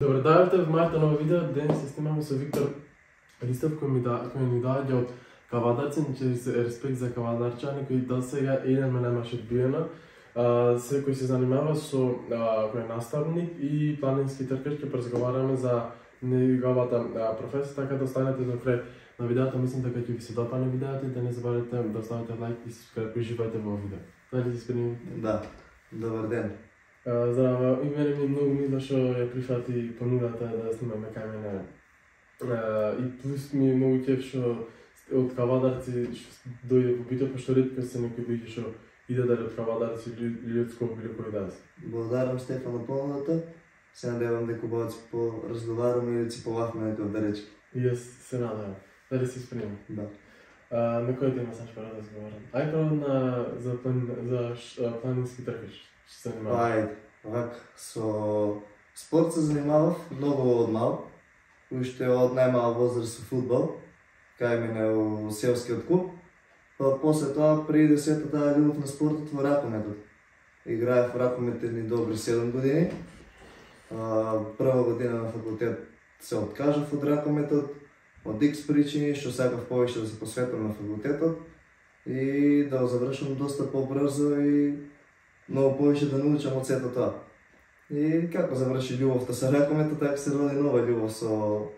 Добре, дојавте в моето ново видео. Денес се снимаме со Виктор Ристов, кој ни доаѓа од Кавадарци, значи респект за кавадарчани кои до сега еден ме немаше одбиено. Секој се занимава со кој е наставник и планински тркач, ќе разговараме за неговата професија, така да останете до крај на видеото. Мислам дека ќе ви се допадне видеото и да не забравите да оставите лайк и субскрайб и живеете во видео. Дали си спремни? Да, добар ден. Здраво, и мене ми е многу мило што ја прифати понудата да снимаме кај мене. И плюс ми е многу кеф што од Кавадарци дојде по битоа, пошто ретко се некои луѓе што иде дали од Кавадарци или од Скопје или кој да се. Благодарам Стефан на понудата. Се надевам дека убаво поразговараме или си полахме некој речки. И јас се надевам. Дали си спремни? Да. На кој тема саш пара да разговарам? Ај прво за планински тркач. Што се занимава? Ајде, вак, со спорт се занимавав многу од мал. Уште од најмала возраст со фудбал, кај мене у селскиот клуб. Па после тоа, преди 10-та љубов на спортот во ракометот. Играев ракометни добри 7 години. Прва година на факултет се откажав од ракометот, од X причини, што сакав повеќе да се посветам на факултетот и да го завршам доста побрзо и многу повеќе да научам од сето тоа. И како заврши љубовта со ракометот, така се роди нова љубов со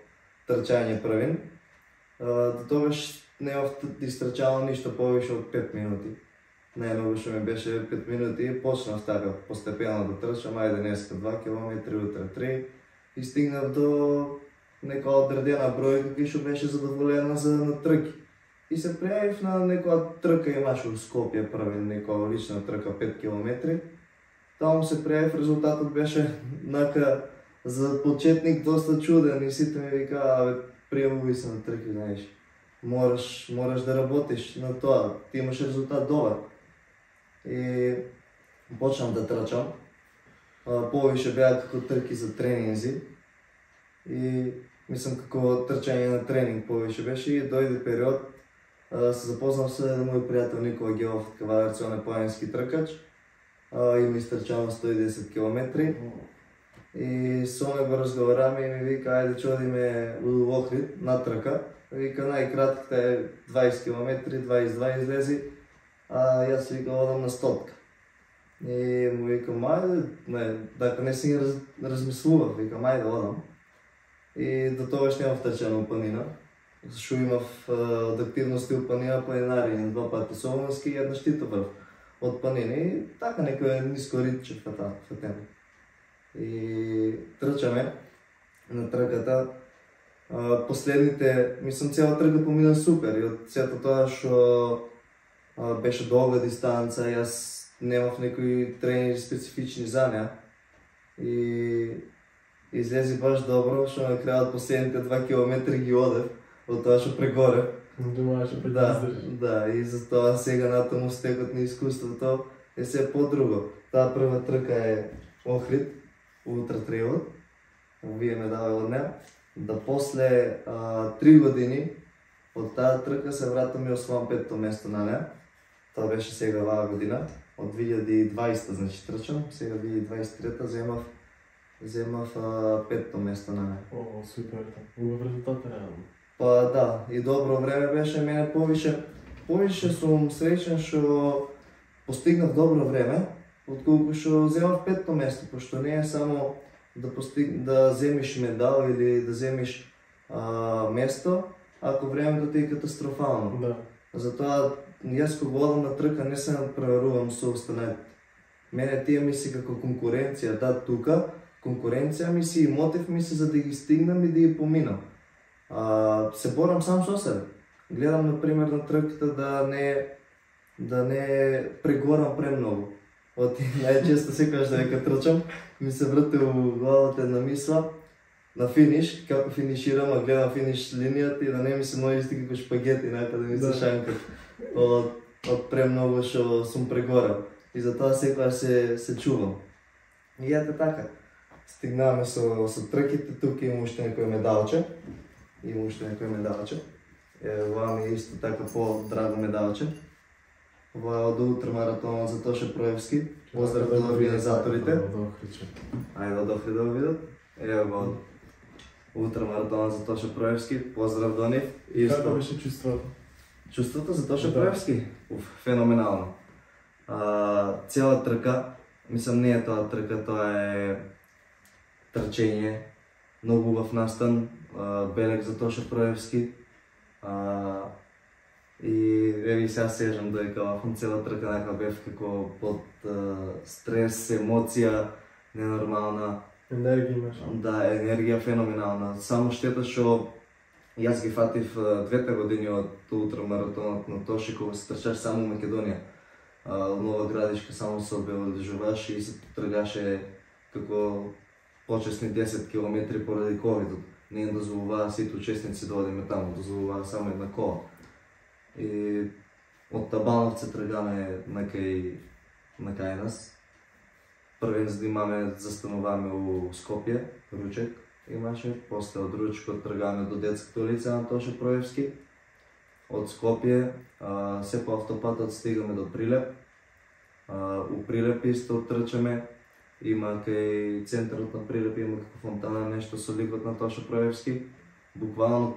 трчање првин. До тогаш немав истрчало ништо повеќе од 5 минути. Најмногу што ми беше 5 минути и почнав така постепено да трчам, ајде денеска 2 км, утре 3 и стигнав до нека одредена бројка која што беше задоволена за на трки. И се пријавив на некоја трка, имаше у Скопје први некоја лична трка 5 км. Таму се пријавив, резултатот беше нака за почетник доста чуден и сите ми викаа, пријавувај се на трки, знаеш. Мораш да работиш на тоа, ти имаш резултат добар. И почнав да трчам. Повеќе беа како трки за тренинзи. И мислам како трчање на тренинг повеќе беше и дојде период. Се запознав со еден мој пријател Никола Гелов, Кавадарци, он е планински тркач. Има истрчано 110 км. И со мене го разговараме и ми вика, ајде ќе одиме у Охрид на трка. Вика, најкратката е 20 км, 22 излези, а јас вика одам на стотка. И му викам, ајде, дека не си размислував, викам, ајде одам. И до тогаш немав трчано у планина. Зашо имав од активности у планина планинари, 2 пати Солунски и една Штитоврв од планина и така некој ниско ритче фатено. И трчаме на трката. Последните, мислам, цела трка помина супер и од сето тоа што беше долга дистанца, јас немав некои тренинги специфични за неа. И излези баш добро, што на крајот последните 2 км ги одев, од тоа што прегорев. Думаваше пред Да, и затоа сега натаму стекот на искуството е се по-друго. Таа прва трка е Охрид, ултратрейлот, вие ме дава од неа. Да после 3 години од таа трка се вратам и освојам 5-то место на неа. Тоа беше сега оваа година, од 2020 значи трчам, сега 2023 земав 5-то место на неа. О, супер, убав резултат реално. Па да, и добро време беше, мене повише сум среќен што постигнав добро време, отколку што земав 5-то место, пошто не е само да земиш медал или да земиш место, ако времето ти е катастрофално. Да. Затоа јас кога одам на трка не се надпреварувам со останатите. Мене тие ми се како конкуренција, да, тука конкуренција ми се и мотив ми се за да ги стигнам и да ги поминам. Се борам сам со себе. Гледам, например, на трката да не прегорам премногу. Најчесто секогаш дека трчам, ми се врти у главата една мисла на финиш, како финиширам, а гледам финиш линијата и да не ми се ноѓите како шпагети некаде да ми се шанкат од премногу што сум прегорал. И затоа секогаш се чувам. И ете така. Стигнаваме со трките, тука има уште некој медалче. Ова ми е исто така по-драго медалче. Ова е од ултрамаратонот за Тоше Проевски. Поздрав до организаторите. Ајде од Охрид да го видат. Ево го ултрамаратона за Тоша Проевски. Поздрав до нив. Како беше чувството? Чувството за Тоша Проевски? Феноменално. Цела трка, мислам не е тоа трка, тоа е трчење. Многу убав настан, белег за Тоша Проевски. И еви сега сежам дека вафам цела трка нека бев како под стрес, емоција ненормална. Енергија имаш. Да, енергија феноменална. Само штета што јас ги фатив 2 години од ултрамаратонот на Тоши кога се трчаш само во Македонија. Нова Градишка само се обележуваш и се тргаше како почесни 10 км поради ковидот. Не им дозволуваа сите учесници да одиме таму, дозволуваа само една кола. И од Табановце тргаме на кај нас. Првен за да имаме, застануваме у Скопје, Ручек имаше, после од Ручекот тргаме до детската улица на Тоша Проевски. Од Скопје се по автопатот стигаме до Прилеп. У Прилеп исто трчаме. Има кај центарот на Прилеп има како фонтана нешто со ликот на Тоша Проевски. Буквално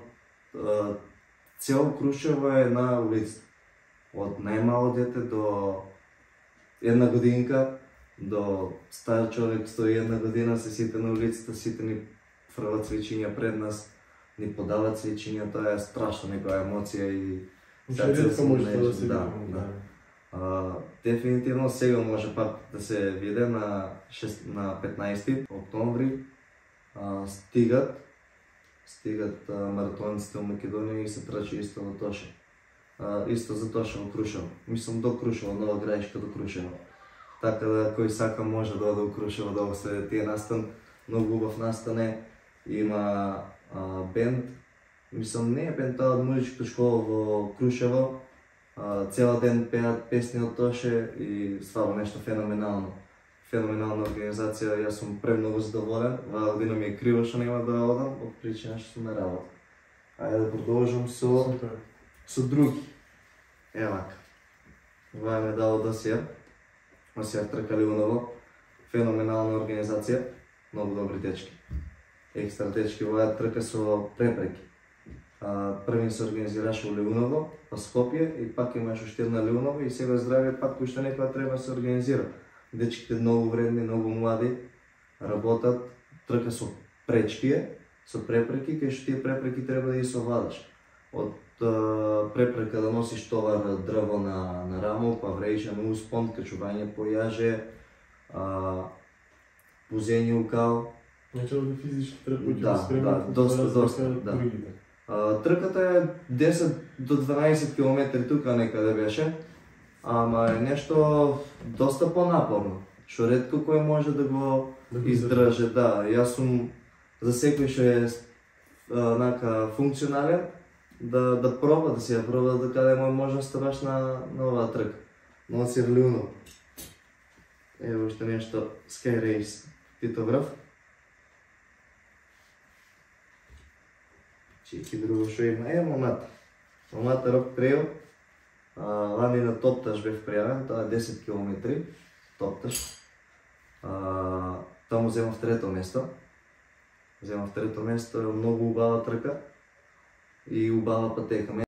цел Крушево е една улица. Од најмало дете до една годинка, до стар човек 101 година, се сите на улицата, сите ни фрлат цвечиња пред нас, ни подават цвечиња, тоа е страшно некоја емоција и ретко може тоа да се види. Дефинитивно сега може пак да се виде на 15 октомври. Стигат маратониците во Македонија и се трчи исто во Тоша. Исто за Тоша во Крушево. Мислам до Крушево, Нова Градишка до Крушево. Така да кој сака може да оде во Крушево да го следи тие настан. Многу убав настан е. Има бенд. Мислам не е бенд, тоа од музичката школа во Крушево. Цела ден пеат песни од Тоше и стварно нешто феноменално. Феноменална организација, јас сум премногу задоволен. Ваа година ми е криво што нема да одам, од причина што сум на работа. Ајде да продолжам со други. Евака. Ваа ме дало досија. Осија трка Леуново. Феноменална организација. Многу добри дечки. Екстра дечки, ваа трка со препреки. Првен се организираше во Леуново, па Скопје и пак имаш уште една Леуново и сега здравје пак кој што некоја треба да се организира. Дечките многу вредни, многу млади, работат, трка со пречки, со препреки, кај што тие препреки треба да ги совладаш. Од препрека да носиш товар дрво на рамо, па врејша на успон, качување по јаже, пузење у кал. Значи овде физички треба да спремат. Да. Трката е 10 до 12 км тука некаде беше, ама е нешто доста понапорно, што ретко кој може да го издржи. Да, јас сум за секој што е функционален, да проба, да си ја проба да каде можност баш на оваа трка. Носи Леуново. Ево уште нешто Sky Race Титоврав. Чеки друго што има. Момата. Момата Рок Трейл. Лани на Топташ бев пријавен, тоа е 10 км. Топташ. Таму земав трето место. Земав трето место, е многу убава трка и убава патека.